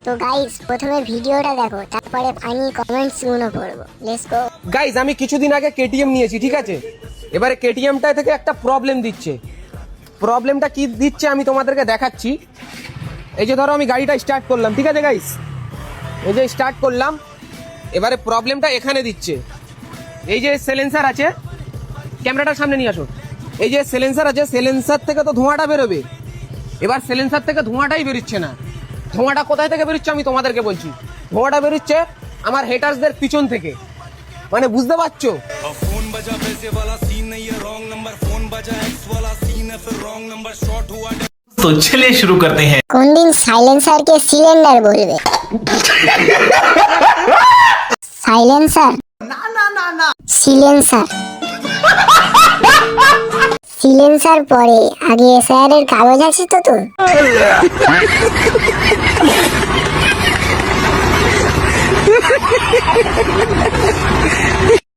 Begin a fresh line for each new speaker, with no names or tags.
তো গাইস প্রথমে ভিডিওটা দেখো, তারপরে ফানি কমেন্টস গুলো পড়বো। Let's go.
গাইস আমি কিছুদিন আগে কেটিএম নিয়েছি, ঠিক আছে? এবারে কেটিএমটা থেকে একটা প্রবলেম দিচ্ছে। প্রবলেমটা কি দিচ্ছে আমি তোমাদেরকে দেখাচ্ছি। এই যে ধরো আমি গাড়িটা স্টার্ট করলাম, ঠিক আছে গাইস? এই যে স্টার্ট করলাম, এবারে প্রবলেমটা এখানে দিচ্ছে। এই যে সেলেন্সার আছে, ক্যামেরাটার সামনে নিয়ে আসো। এই যে সেলেন্সার আছে, সেলেন্সার থেকে তো ধোঁয়াটা বেরোবে। এবার সেলেন্সার থেকে ধোঁয়াটাই বেরোচ্ছে না। ধোঁয়াটা কোথায় থেকে বেরোচ্ছে আমি তোমাদেরকে বলছি। ধোঁয়াটা বেরোচ্ছে আমার হেটার্সদের পিছন থেকে। মানে বুঝতে পারছো?
फोन बजा पैसे वाला सीन नहीं है रॉन्ग नंबर फोन बजा एक्स वाला सीन है फिर रॉन्ग नंबर शॉर्ट हुआ
तो चलिए शुरू करते हैं।
কোন দিন সাইলেন্সারকে সিলিন্ডার বলবে? সাইলেন্সার না না না না, সিলেন্সার। সিলেন্সার পরে আগে এসআইআর এর কাগজ আছে তো তোর?